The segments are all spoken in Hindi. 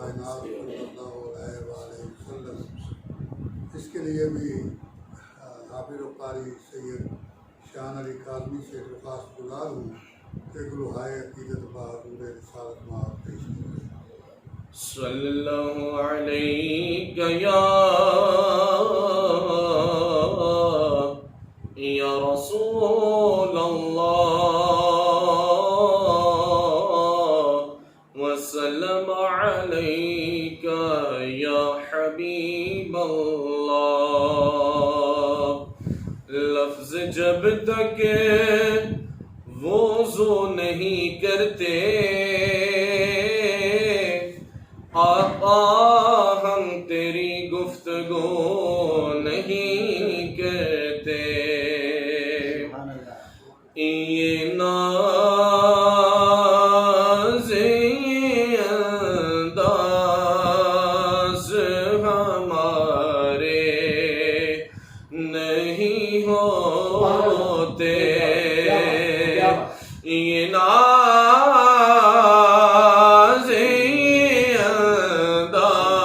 कायनात सल्लल्लाहु अलैहि वसल्लम। इसके लिए भी हाफिज़ कारी सैयद शान अली काज़मी से दरख्वास्त गुजार हूँ कि गुलहाए अक़ीदत बहादुर रिसालत माँ पेश करें। सल्लल्लाहु अलैहि या रसूल अल्लाह वसल्लम अलैका या हबीब अल्लाह। लफ्ज़ जब तक वज़ू नहीं करते आका हम तेरी गुफ्तगू नहीं करते। ये नाज़े अंदाज़ हमारे नहीं होते। ये नाज़े अंदाज़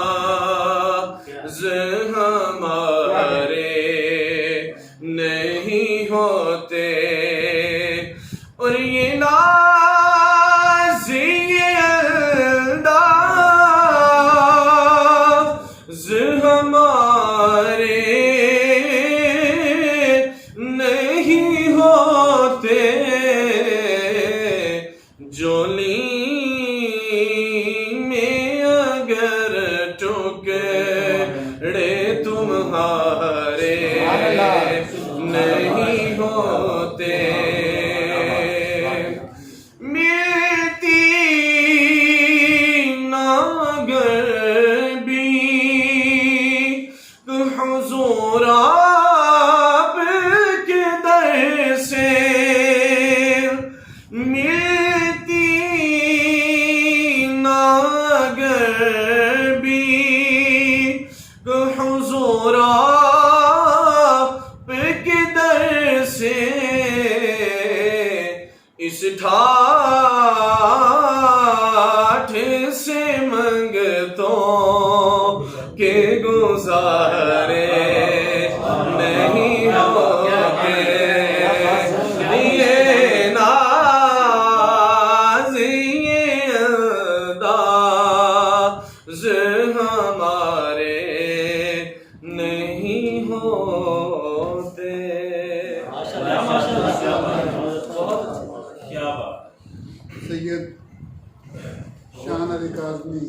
हमारे नहीं होते। और ये नाज़े अंदाज़ हमारे नहीं होते। जोली में अगर टुकड़े तुम्हारे नहीं होते। मिलती नागर भी तो हुजूर आप के दर से मिलती नागर भी तो हुजूर आप के दर से। इस ठाठ से मंगतों के गुजारे नहीं होते। ये नाज़ ये अंदाज़ हमारे नहीं होते। सैयद शान अली काज़मी